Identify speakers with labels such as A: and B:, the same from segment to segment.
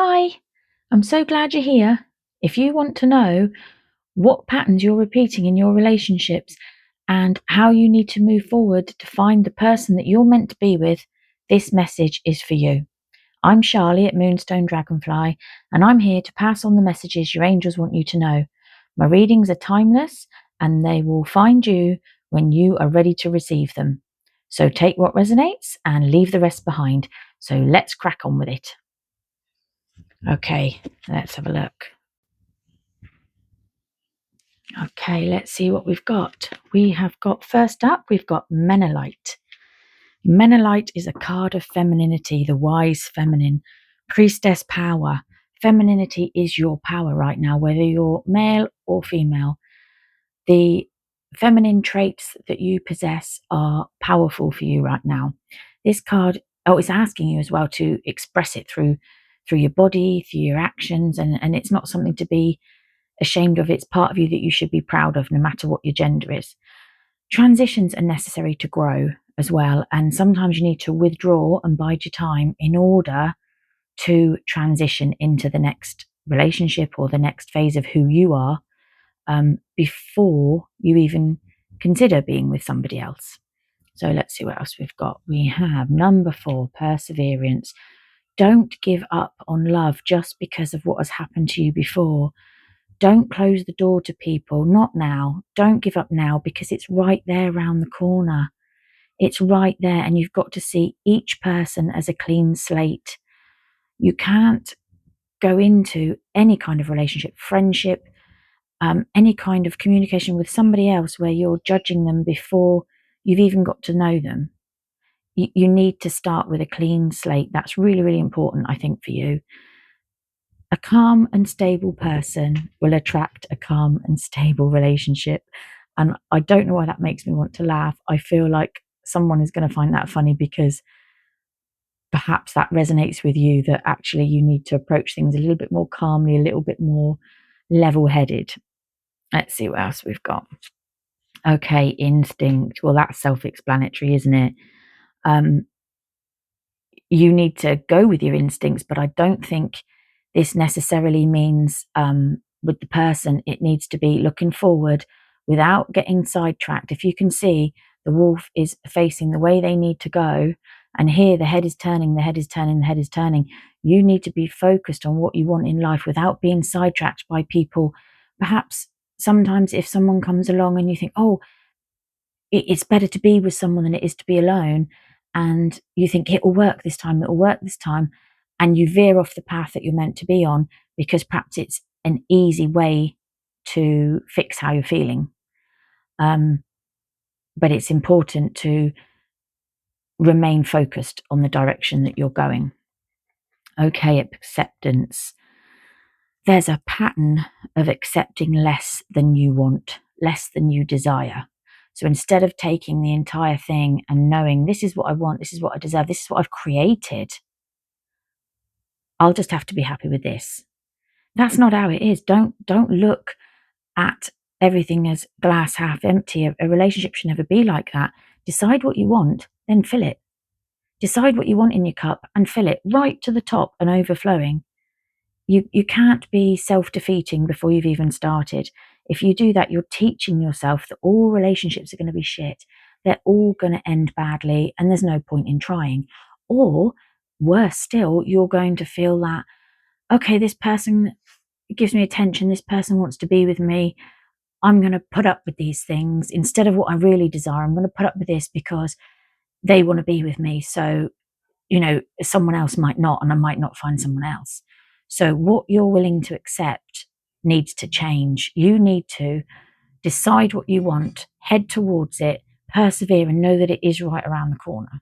A: Hi, I'm so glad you're here. If you want to know what patterns you're repeating in your relationships and how you need to move forward to find the person that you're meant to be with, this message is for you. I'm Charlie at Moonstone Dragonfly, and I'm here to pass on the messages your angels want you to know. My readings are timeless, and they will find you when you are ready to receive them. So take what resonates and leave the rest behind. So let's crack on with it. Okay, let's have a look. Okay, let's see what we've got. We have got, first up, we've got Menelite. Menelite is a card of femininity, the wise feminine, priestess power. Femininity is your power right now, whether you're male or female. The feminine traits that you possess are powerful for you right now. This card, it's asking you as well to express it through your body, through your actions, and it's not something to be ashamed of. It's part of you that you should be proud of, no matter what your gender is. Transitions are necessary to grow as well, and sometimes you need to withdraw and bide your time in order to transition into the next relationship or the next phase of who you are, before you even consider being with somebody else. So let's see what else we've got. We have number 4, perseverance. Don't give up on love just because of what has happened to you before. Don't close the door to people, not now. Don't give up now, because it's right there around the corner. It's right there, and you've got to see each person as a clean slate. You can't go into any kind of relationship, friendship, any kind of communication with somebody else where you're judging them before you've even got to know them. You need to start with a clean slate. That's really, really important, I think, for you. A calm and stable person will attract a calm and stable relationship. And I don't know why that makes me want to laugh. I feel like someone is going to find that funny, because perhaps that resonates with you, that actually you need to approach things a little bit more calmly, a little bit more level-headed. Let's see what else we've got. Okay, instinct. Well, that's self-explanatory, isn't it? You need to go with your instincts, but I don't think this necessarily means, with the person, it needs to be looking forward without getting sidetracked. If you can see the wolf is facing the way they need to go, and here the head is turning, the head is turning, the head is turning, you need to be focused on what you want in life without being sidetracked by people. Perhaps sometimes if someone comes along and you think, oh, it's better to be with someone than it is to be alone, and you think it will work this time, it will work this time, and you veer off the path that you're meant to be on, because perhaps it's an easy way to fix how you're feeling. But it's important to remain focused on the direction that you're going. Okay, acceptance. There's a pattern of accepting less than you want, less than you desire. So instead of taking the entire thing and knowing this is what I want, this is what I deserve, this is what I've created, I'll just have to be happy with this. That's not how it is. Don't look at everything as glass half empty. A relationship should never be like that. Decide what you want, then fill it. Decide what you want in your cup and fill it right to the top and overflowing. You can't be self-defeating before you've even started. If you do that, you're teaching yourself that all relationships are going to be shit. They're all going to end badly, and there's no point in trying. Or worse still, you're going to feel that, okay, this person gives me attention, this person wants to be with me, I'm going to put up with these things instead of what I really desire. I'm going to put up with this because they want to be with me. So, someone else might not, and I might not find someone else. So what you're willing to accept needs to change. You need to decide what you want, head towards it, persevere, and know that it is right around the corner.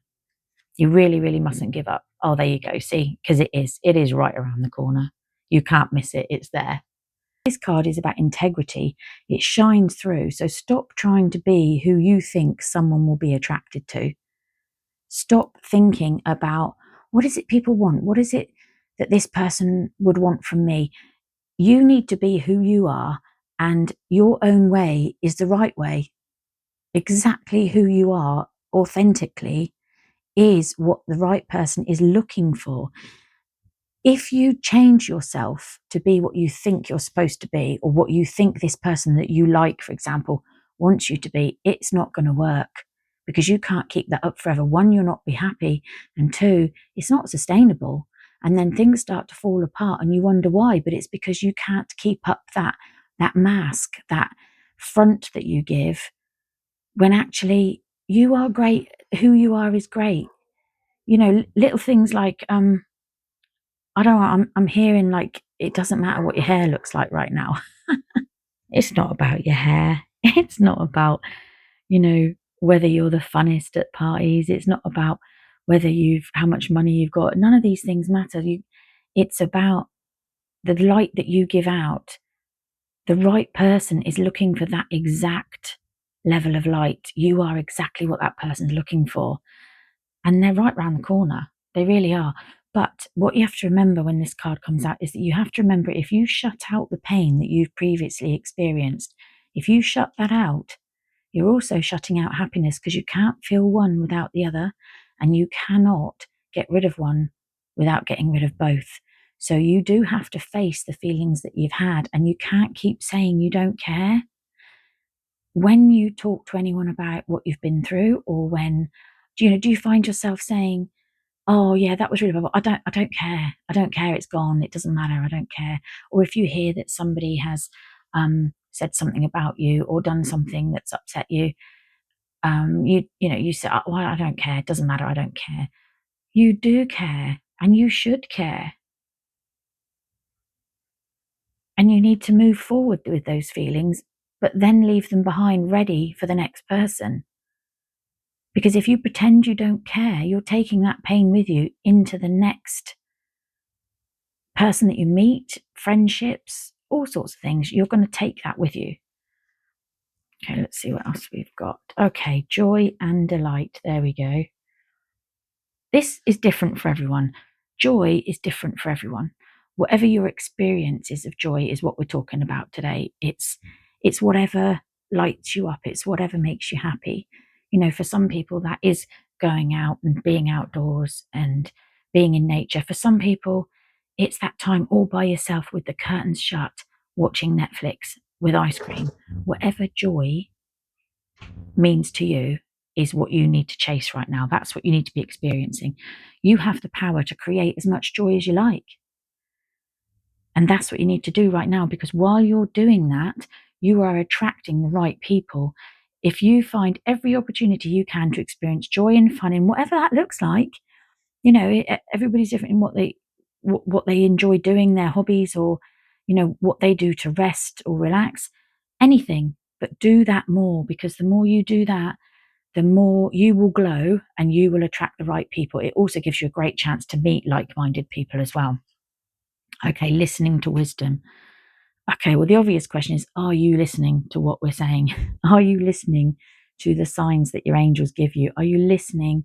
A: You really, really mustn't give up. Oh, there you go. See, because it is right around the corner. You can't miss it. It's there. This card is about integrity. It shines through. So stop trying to be who you think someone will be attracted to. Stop thinking about, what is it people want? What is it that this person would want from me? You need to be who you are, and your own way is the right way. Exactly who you are, authentically, is what the right person is looking for. if you change yourself to be what you think you're supposed to be, or what you think this person that you like, for example, wants you to be, it's not going to work, because you can't keep that up forever. One, you'll not be happy, and two, it's not sustainable. And then things start to fall apart and you wonder why, but it's because you can't keep up that mask, that front that you give, when actually you are great. Who you are is great. You know, little things like I don't know, I'm hearing like it doesn't matter what your hair looks like right now. It's not about your hair. It's not about, you know, whether you're the funnest at parties. It's not about whether how much money you've got. None of these things matter. It's about the light that you give out. The right person is looking for that exact level of light. You are exactly what that person's looking for. And they're right round the corner. They really are. But what you have to remember when this card comes out is that you have to remember, if you shut out the pain that you've previously experienced, if you shut that out, you're also shutting out happiness, because you can't feel one without the other, and you cannot get rid of one without getting rid of both. So you do have to face the feelings that you've had, and you can't keep saying you don't care. When you talk to anyone about what you've been through, or when, do you find yourself saying, oh yeah, that was really bad. I don't care. I don't care. It's gone. It doesn't matter. I don't care. Or if you hear that somebody has said something about you or done something that's upset you, you say, oh, well, I don't care. It doesn't matter. I don't care. You do care, and you should care. And you need to move forward with those feelings, but then leave them behind, ready for the next person. Because if you pretend you don't care, you're taking that pain with you into the next person that you meet, friendships, all sorts of things. You're going to take that with you. Okay, let's see what else we've got. Okay, joy and delight. There we go. This is different for everyone. Joy is different for everyone. Whatever your experiences of joy is what we're talking about today. It's whatever lights you up. It's whatever makes you happy. You know, for some people that is going out and being outdoors and being in nature. For some people, it's that time all by yourself with the curtains shut, watching Netflix with ice cream. Whatever joy means to you is what you need to chase right now. That's what you need to be experiencing. You have the power to create as much joy as you like. And that's what you need to do right now, because while you're doing that, you are attracting the right people. If you find every opportunity you can to experience joy and fun in whatever that looks like, you know, everybody's different in what they enjoy doing, their hobbies, or, you know, what they do to rest or relax, anything, but do that more, because the more you do that, the more you will glow and you will attract the right people. It also gives you a great chance to meet like-minded people as well. Okay, listening to wisdom. Okay, well, the obvious question is, are you listening to what we're saying? Are you listening to the signs that your angels give you? Are you listening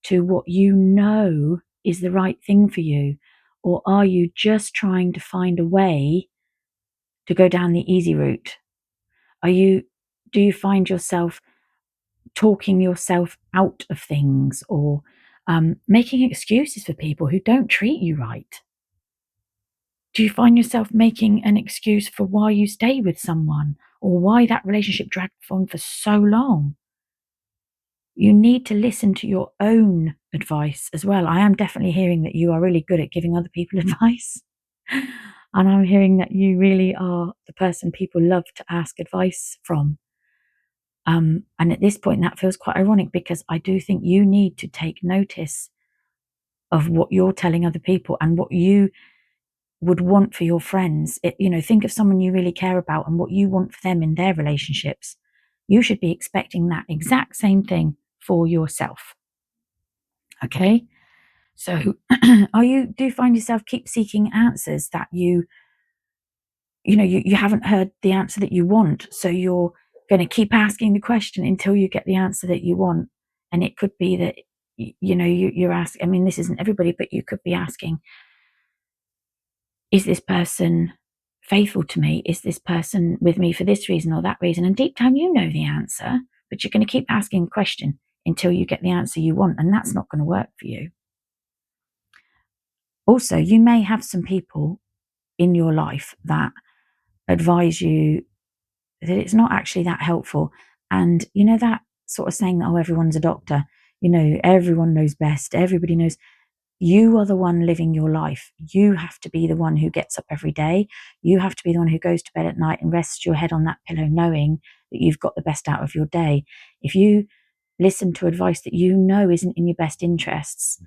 A: to what you know is the right thing for you? Or are you just trying to find a way to go down the easy route? Do you find yourself talking yourself out of things, or making excuses for people who don't treat you right? Do you find yourself making an excuse for why you stay with someone, or why that relationship dragged on for so long? You need to listen to your own advice as well. I am definitely hearing that you are really good at giving other people advice. And I'm hearing that you really are the person people love to ask advice from. And at this point, that feels quite ironic, because I do think you need to take notice of what you're telling other people and what you would want for your friends. Think of someone you really care about and what you want for them in their relationships. You should be expecting that exact same thing for yourself. Okay? So do you find yourself keep seeking answers that you haven't heard the answer that you want? So you're going to keep asking the question until you get the answer that you want. And it could be that, you're asking, I mean, this isn't everybody, but you could be asking, is this person faithful to me? Is this person with me for this reason or that reason? And deep down, you know the answer, but you're going to keep asking the question until you get the answer you want. And that's not going to work for you. Also, you may have some people in your life that advise you that it's not actually that helpful. And you know that sort of saying that, oh, everyone's a doctor, everyone knows best, everybody knows. You are the one living your life. You have to be the one who gets up every day. You have to be the one who goes to bed at night and rests your head on that pillow knowing that you've got the best out of your day. If you listen to advice that you know isn't in your best interests,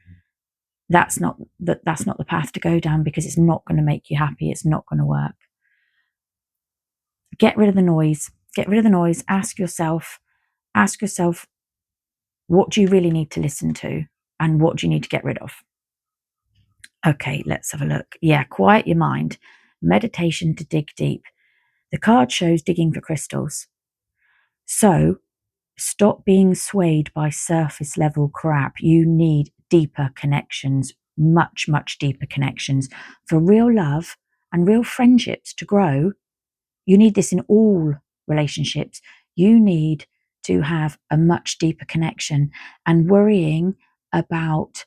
A: that's not the path to go down, because it's not going to make you happy. It's not going to work. Get rid of the noise. Get rid of the noise. Ask yourself, what do you really need to listen to, and what do you need to get rid of? Okay, let's have a look. Yeah, quiet your mind. Meditation to dig deep. The card shows digging for crystals. So stop being swayed by surface level crap. You need deeper connections, much, much deeper connections. For real love and real friendships to grow, you need this in all relationships. You need to have a much deeper connection, and worrying about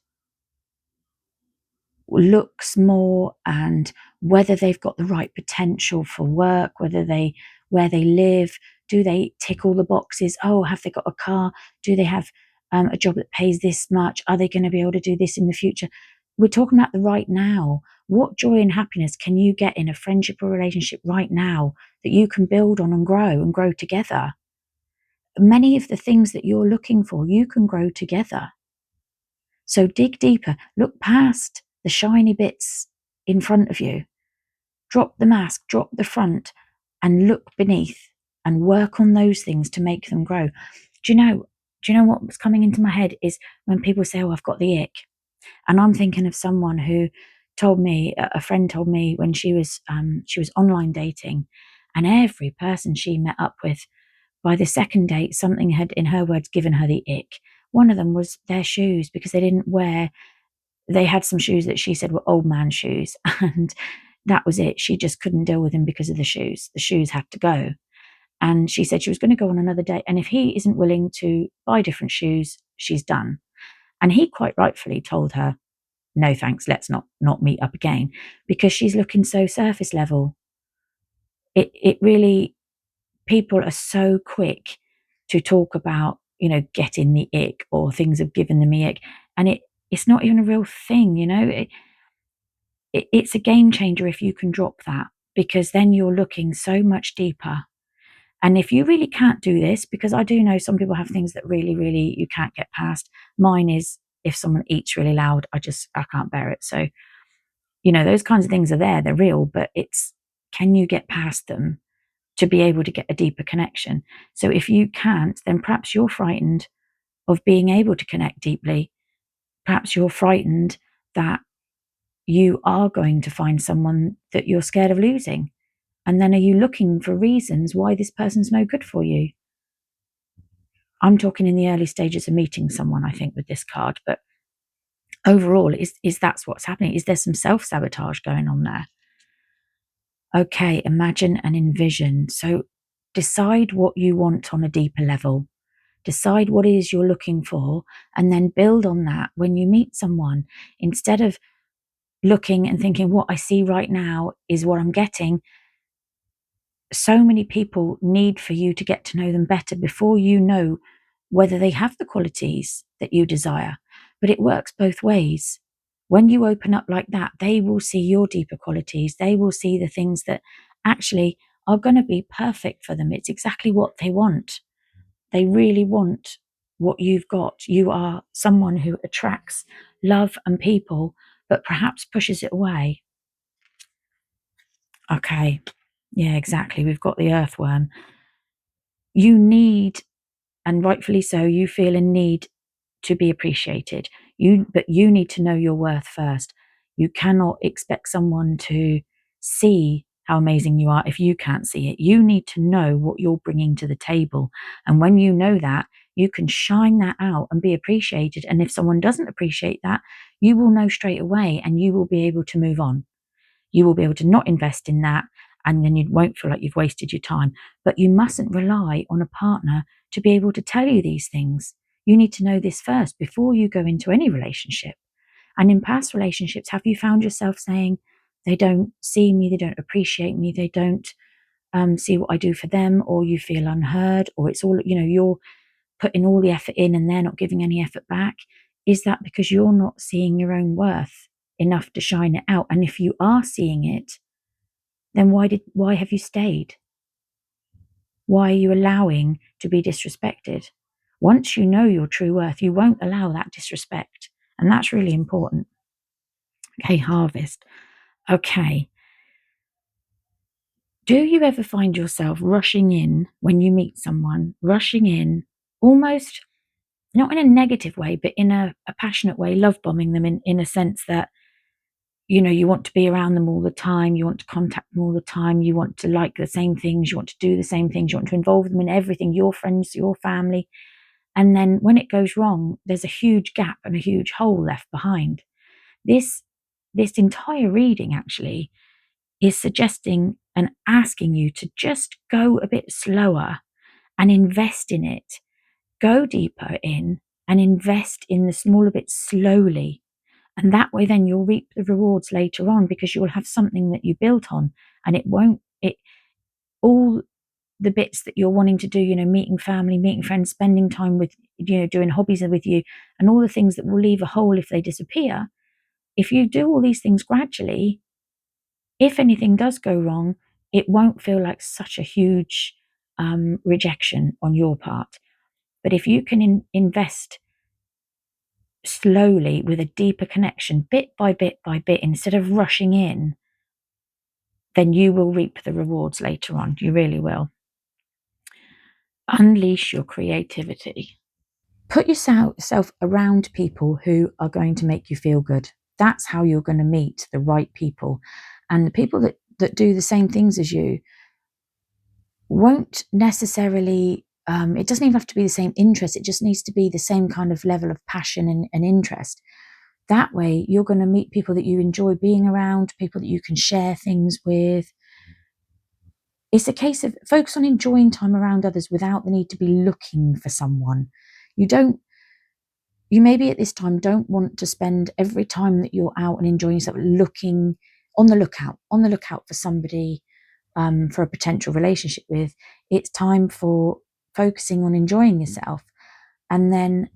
A: looks more and whether they've got the right potential for work, where they live, do they tick all the boxes? Oh, have they got a car? Do they have a job that pays this much? Are they going to be able to do this in the future? We're talking about the right now. What joy and happiness can you get in a friendship or relationship right now that you can build on and grow together? Many of the things that you're looking for, you can grow together. So dig deeper, look past the shiny bits in front of you. Drop the mask, drop the front, and look beneath and work on those things to make them grow. Do you know what was coming into my head is when people say, oh, I've got the ick. And I'm thinking of someone who told me, a friend told me when she was online dating, and every person she met up with, by the second date, something had, in her words, given her the ick. One of them was their shoes, because they had some shoes that she said were old man shoes, and that was it. She just couldn't deal with him because of the shoes. The shoes had to go. And she said she was going to go on another date, and if he isn't willing to buy different shoes, she's done. And he quite rightfully told her, no thanks, let's not meet up again, because she's looking so surface level. It really, people are so quick to talk about, getting the ick, or things have given them the ick, and it's not even a real thing. It's a game changer if you can drop that, because then you're looking so much deeper. And if you really can't do this, because I do know some people have things that really, really you can't get past. Mine is if someone eats really loud, I can't bear it. So, those kinds of things are there, they're real, but it's, can you get past them to be able to get a deeper connection? So if you can't, then perhaps you're frightened of being able to connect deeply. Perhaps you're frightened that you are going to find someone that you're scared of losing. And then are you looking for reasons why this person's no good for you? I'm talking in the early stages of meeting someone, I think, with this card. But overall, is that's what's happening? Is there some self-sabotage going on there? Okay, imagine and envision. So decide what you want on a deeper level. Decide what it is you're looking for, and then build on that when you meet someone. Instead of looking and thinking, what I see right now is what I'm getting, so many people need for you to get to know them better before you know whether they have the qualities that you desire. But it works both ways. When you open up like that, they will see your deeper qualities. They will see the things that actually are going to be perfect for them. It's exactly what they want. They really want what you've got. You are someone who attracts love and people, but perhaps pushes it away. Okay. Yeah, exactly. We've got the earthworm. You need, and rightfully so, you feel a need to be appreciated. But you need to know your worth first. You cannot expect someone to see how amazing you are if you can't see it. You need to know what you're bringing to the table. And when you know that, you can shine that out and be appreciated. And if someone doesn't appreciate that, you will know straight away, and you will be able to move on. You will be able to not invest in that, and then you won't feel like you've wasted your time. But you mustn't rely on a partner to be able to tell you these things. You need to know this first before you go into any relationship. And in past relationships, have you found yourself saying, they don't see me, they don't appreciate me, they don't see what I do for them, or you feel unheard, or it's all, you're putting all the effort in and they're not giving any effort back? Is that because you're not seeing your own worth enough to shine it out? And if you are seeing it, then why have you stayed? Why are you allowing to be disrespected? Once you know your true worth, you won't allow that disrespect. And that's really important. Okay, harvest. Okay. Do you ever find yourself rushing in when you meet someone, rushing in, almost not in a negative way, but in a passionate way, love bombing them in a sense that, you want to be around them all the time, you want to contact them all the time, you want to like the same things, you want to do the same things, you want to involve them in everything, your friends, your family. And then when it goes wrong, there's a huge gap and a huge hole left behind. This entire reading actually is suggesting and asking you to just go a bit slower and invest in it. Go deeper in and invest in the smaller bits slowly. And that way then you'll reap the rewards later on, because you'll have something that you built on, and all the bits that you're wanting to do, meeting family, meeting friends, spending time with, doing hobbies with you, and all the things that will leave a hole if they disappear. If you do all these things gradually, if anything does go wrong, it won't feel like such a huge rejection on your part. But if you can invest slowly with a deeper connection, bit by bit by bit, instead of rushing in, then you will reap the rewards later on. You really will. Unleash your creativity. Put yourself around people who are going to make you feel good. That's how you're going to meet the right people. And the people that do the same things as you won't necessarily, it doesn't even have to be the same interest. It just needs to be the same kind of level of passion and interest. That way, you're going to meet people that you enjoy being around, people that you can share things with. It's a case of focus on enjoying time around others without the need to be looking for someone. You maybe at this time don't want to spend every time that you're out and enjoying yourself looking on the lookout for somebody, for a potential relationship with. It's time for focusing on enjoying yourself, and then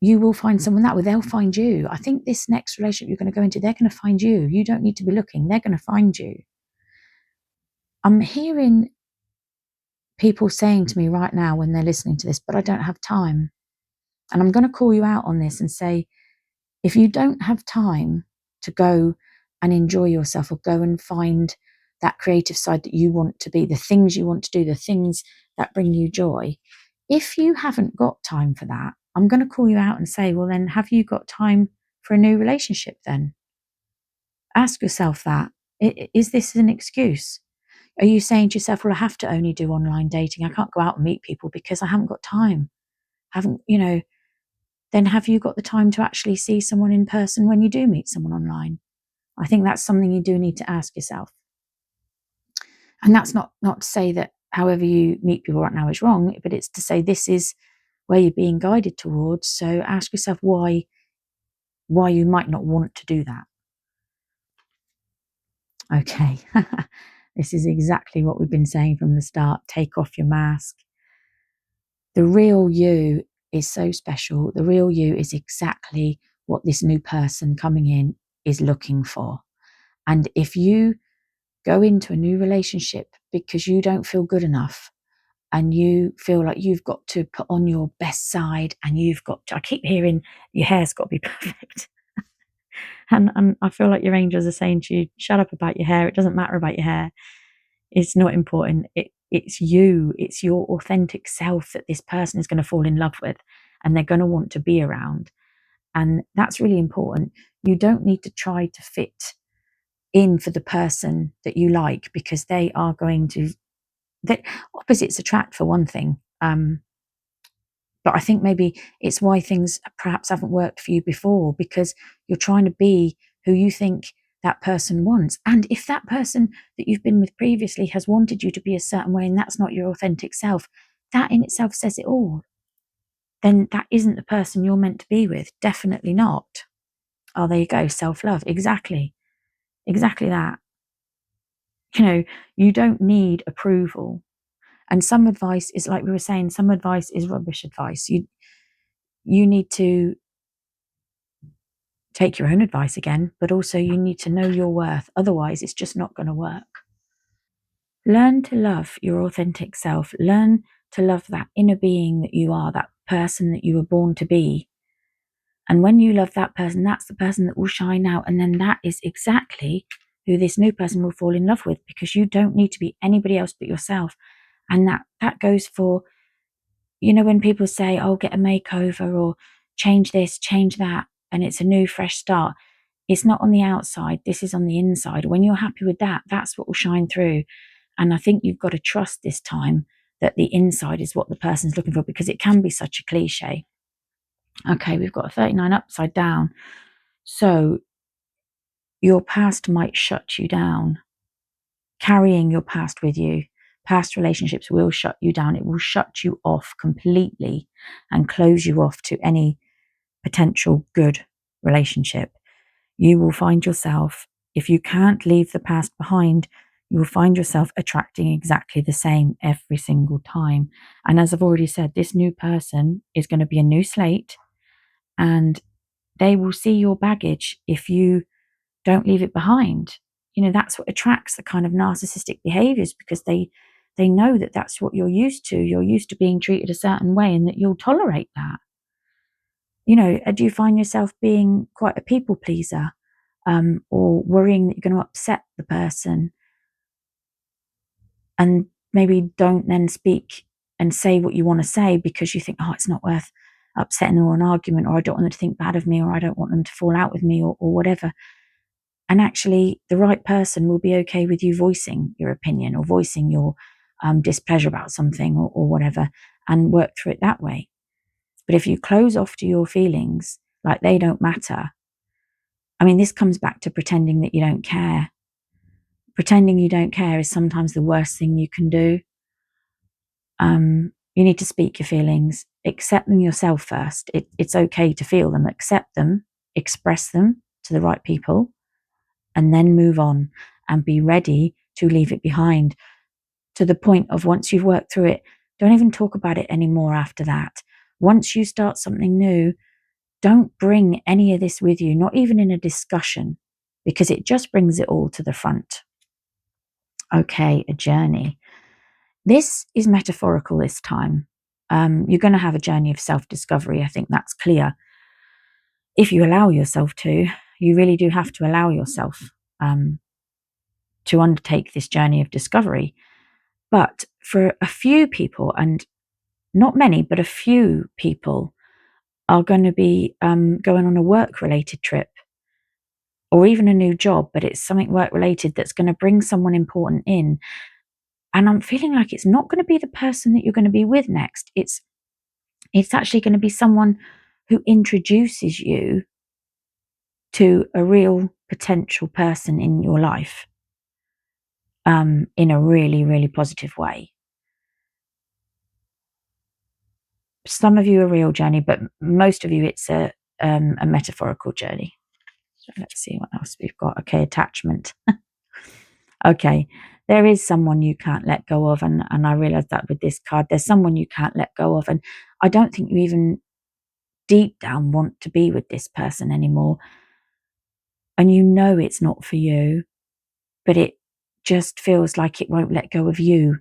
A: you will find someone that way. They'll find you. I think this next relationship you're going to go into, they're going to find you. You don't need to be looking. They're going to find you. I'm hearing people saying to me right now when they're listening to this, but I don't have time. And I'm going to call you out on this and say, if you don't have time to go and enjoy yourself, or go and find that creative side that you want to be, the things you want to do, the things that bring you joy, if you haven't got time for that, I'm going to call you out and say, well, then have you got time for a new relationship then? Ask yourself that. Is this an excuse? Are you saying to yourself, well, I have to only do online dating, I can't go out and meet people because I haven't got time? Then have you got the time to actually see someone in person when you do meet someone online? I think that's something you do need to ask yourself. And that's not to say that however you meet people right now is wrong, but it's to say this is where you're being guided towards. So ask yourself why you might not want to do that. Okay. This is exactly what we've been saying from the start. Take off your mask. The real you is so special. The real you is exactly what this new person coming in is looking for. And if you go into a new relationship because you don't feel good enough, and you feel like you've got to put on your best side, and I keep hearing your hair's got to be perfect. and I feel like your angels are saying to you, shut up about your hair. It doesn't matter about your hair. It's not important. It's you. It's your authentic self that this person is going to fall in love with, and they're going to want to be around. And that's really important. You don't need to try to fit in for the person that you like, because they are going to, that opposites attract, for one thing. But I think maybe it's why things perhaps haven't worked for you before, because you're trying to be who you think that person wants. And if that person that you've been with previously has wanted you to be a certain way, and that's not your authentic self, that in itself says it all. Then that isn't the person you're meant to be with. Definitely not. Oh, there you go. Self-love. Exactly. Exactly that. You know, you don't need approval. And some advice is, like we were saying, some advice is rubbish advice. You need to take your own advice again, but also you need to know your worth. Otherwise, it's just not going to work. Learn to love your authentic self. Learn to love that inner being that you are, that person that you were born to be. And when you love that person, that's the person that will shine out. And then that is exactly who this new person will fall in love with, because you don't need to be anybody else but yourself. And that goes for, you know, when people say, oh, get a makeover or change this, change that, and it's a new, fresh start. It's not on the outside. This is on the inside. When you're happy with that, that's what will shine through. And I think you've got to trust this time that the inside is what the person's looking for, because it can be such a cliche. Okay, we've got a 39 upside down. So your past might shut you down. Carrying your past with you, past relationships will shut you down. It will shut you off completely and close you off to any potential good relationship. You will find yourself, if you can't leave the past behind, you will find yourself attracting exactly the same every single time. And as I've already said, this new person is going to be a new slate, and they will see your baggage if you don't leave it behind. You know, that's what attracts the kind of narcissistic behaviors, because they know that that's what you're used to. You're used to being treated a certain way, and that you'll tolerate that. You know, do you find yourself being quite a people pleaser, or worrying that you're going to upset the person, and maybe don't then speak and say what you want to say because you think, oh, it's not worth upsetting or an argument, or I don't want them to think bad of me, or I don't want them to fall out with me, or whatever. And actually, the right person will be okay with you voicing your opinion or voicing your displeasure about something, or whatever, and work through it that way. But if you close off to your feelings like they don't matter, I mean, this comes back to pretending that you don't care. Pretending you don't care is sometimes the worst thing you can do. You need to speak your feelings, accept them yourself first. It's okay to feel them, accept them, express them to the right people, and then move on and be ready to leave it behind, to the point of, once you've worked through it, don't even talk about it anymore after that. Once you start something new, don't bring any of this with you, not even in a discussion, because it just brings it all to the front. Okay, a journey. This is metaphorical this time. You're going to have a journey of self-discovery. I think that's clear. If you allow yourself to, you really do have to allow yourself to undertake this journey of discovery. But for a few people, and not many, but a few people, are going to be going on a work-related trip, or even a new job, but it's something work-related that's going to bring someone important in. And I'm feeling like it's not going to be the person that you're going to be with next. It's actually going to be someone who introduces you to a real potential person in your life, in a really, really positive way. Some of you a real journey, but most of you it's a metaphorical journey. So let's see what else we've got. Okay, attachment. Okay, there is someone you can't let go of, and I realized that with this card. There's someone you can't let go of, and I don't think you even deep down want to be with this person anymore. And you know it's not for you, but it just feels like it won't let go of you.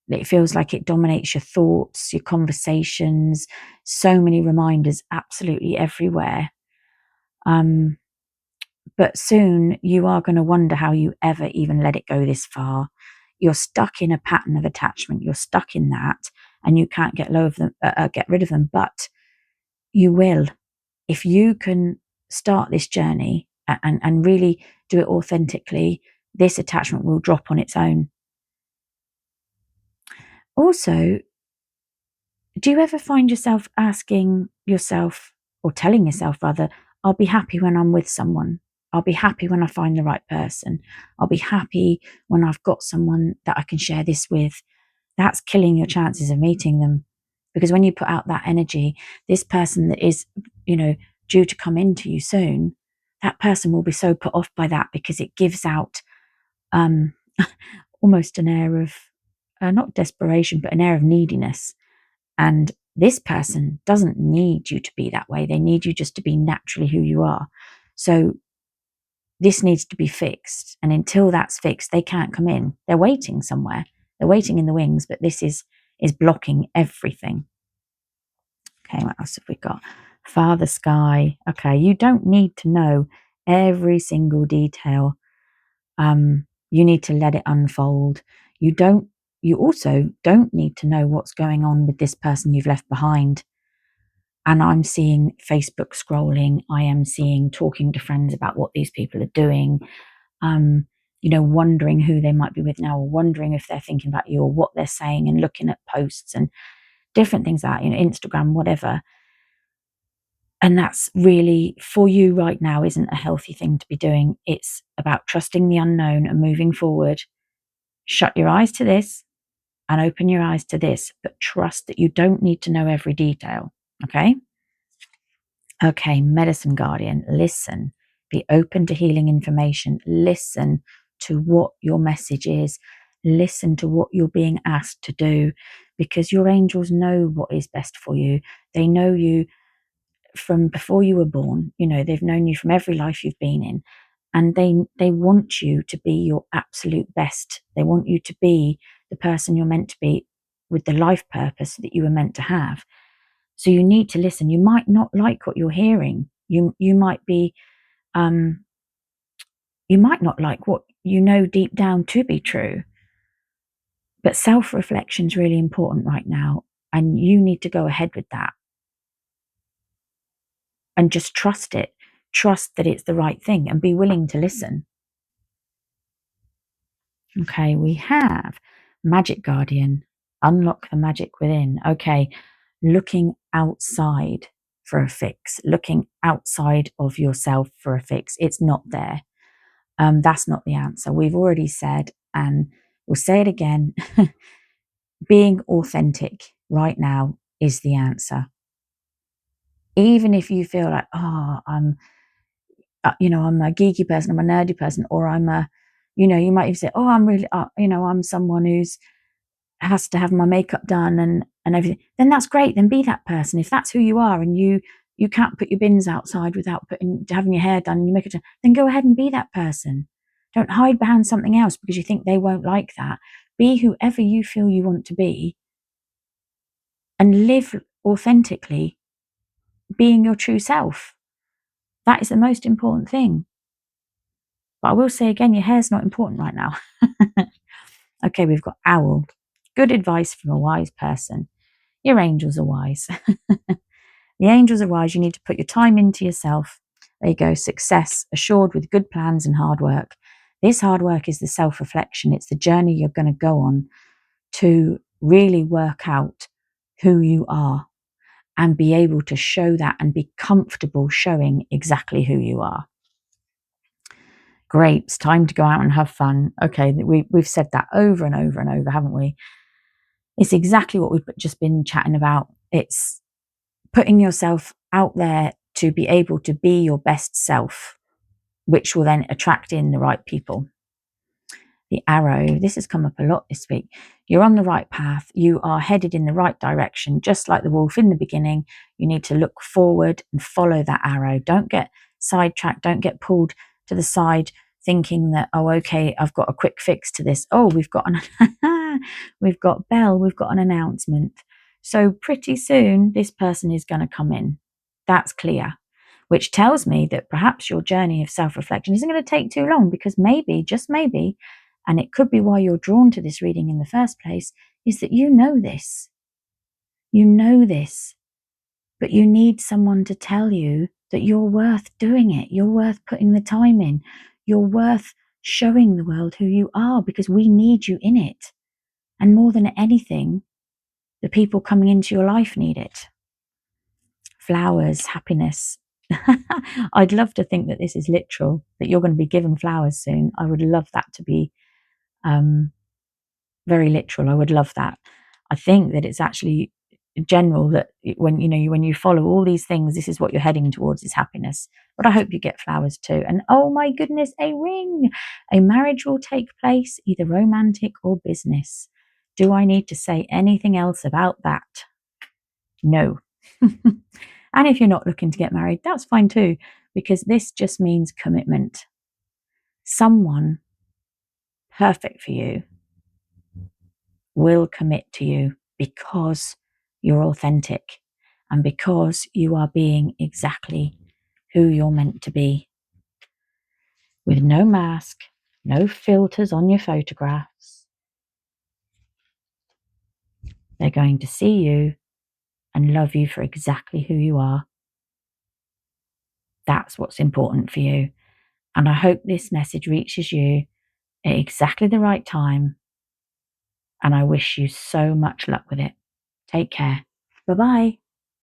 A: It feels like it dominates your thoughts, your conversations, so many reminders absolutely everywhere. But soon you are going to wonder how you ever even let it go this far. You're stuck in a pattern of attachment. You're stuck in that, and you can't get rid of them. But you will, if you can start this journey and really do it authentically. This attachment will drop on its own. Also, do you ever find yourself asking yourself, or telling yourself rather, I'll be happy when I'm with someone. I'll be happy when I find the right person. I'll be happy when I've got someone that I can share this with. That's killing your chances of meeting them. Because when you put out that energy, this person that is, due to come into you soon, that person will be so put off by that because it gives out um, almost an air of not desperation, but an air of neediness. And this person doesn't need you to be that way. They need you just to be naturally who you are. So this needs to be fixed. And until that's fixed, they can't come in. They're waiting somewhere. They're waiting in the wings, but this is blocking everything. Okay, what else have we got? Father Sky. Okay, you don't need to know every single detail. You need to let it unfold. You also don't need to know what's going on with this person you've left behind. And I'm seeing Facebook scrolling. I am seeing talking to friends about what these people are doing. Wondering who they might be with now, or wondering if they're thinking about you or what they're saying, and looking at posts and different things like that, Instagram, whatever. And that's really, for you right now, isn't a healthy thing to be doing. It's about trusting the unknown and moving forward. Shut your eyes to this and open your eyes to this, but trust that you don't need to know every detail. Okay? Okay, Medicine Guardian, listen. Be open to healing information. Listen to what your message is. Listen to what you're being asked to do, because your angels know what is best for you. They know you from before you were born. They've known you from every life you've been in, and they want you to be your absolute best. They want you to be the person you're meant to be, with the life purpose that you were meant to have. So you need to listen. You might not like what you're hearing. You might be you might not like what you know deep down to be true. But self-reflection is really important right now, and you need to go ahead with that. And just trust it. Trust that it's the right thing, and be willing to listen. Okay, we have Magic Guardian. Unlock the magic within. Okay, looking outside for a fix. Looking outside of yourself for a fix. It's not there. That's not the answer. We've already said, and we'll say it again, being authentic right now is the answer. Even if you feel like, I'm a geeky person, I'm a nerdy person, or I'm a, you might even say, I'm really, I'm someone who's has to have my makeup done and everything. Then that's great. Then be that person. If that's who you are, and you can't put your bins outside without having your hair done and your makeup done, then go ahead and be that person. Don't hide behind something else because you think they won't like that. Be whoever you feel you want to be, and live authentically, being your true self. That is the most important thing. But I will say again, your hair's not important right now. Okay, we've got Owl. Good advice from a wise person. Your angels are wise. The angels are wise. You need to put your time into yourself. There you go. Success assured with good plans and hard work. This hard work is the self-reflection. It's the journey you're going to go on to really work out who you are and be able to show that and be comfortable showing exactly who you are. Grapes, time to go out and have fun. Okay, we've said that over and over and over, haven't we? It's exactly what we've just been chatting about. It's putting yourself out there to be able to be your best self, which will then attract in the right people. The arrow, this has come up a lot this week. You're on the right path. You are headed in the right direction, just like the wolf in the beginning. You need to look forward and follow that arrow. Don't get sidetracked. Don't get pulled to the side thinking that, okay, I've got a quick fix to this. We've got we've got Belle, we've got an announcement. So pretty soon this person is going to come in. That's clear, which tells me that perhaps your journey of self-reflection isn't going to take too long, because maybe, just maybe, and it could be why you're drawn to this reading in the first place, is that you know this. You know this, but you need someone to tell you that you're worth doing it. You're worth putting the time in. You're worth showing the world who you are, because we need you in it. And more than anything, the people coming into your life need it. Flowers, happiness. I'd love to think that this is literal, that you're going to be given flowers soon. I would love that to be very literal. I would love that. I think that it's actually general that when you follow all these things, this is what you're heading towards, is happiness. But I hope you get flowers too. And oh my goodness, a ring. A marriage will take place, either romantic or business. Do I need to say anything else about that? No. And if you're not looking to get married, that's fine too, because this just means commitment. Someone perfect for you will commit to you because you're authentic and because you are being exactly who you're meant to be, with no mask, no filters on your photographs. They're going to see you and love you for exactly who you are. That's what's important for you. And I hope this message reaches you at exactly the right time. And I wish you so much luck with it. Take care. Bye-bye.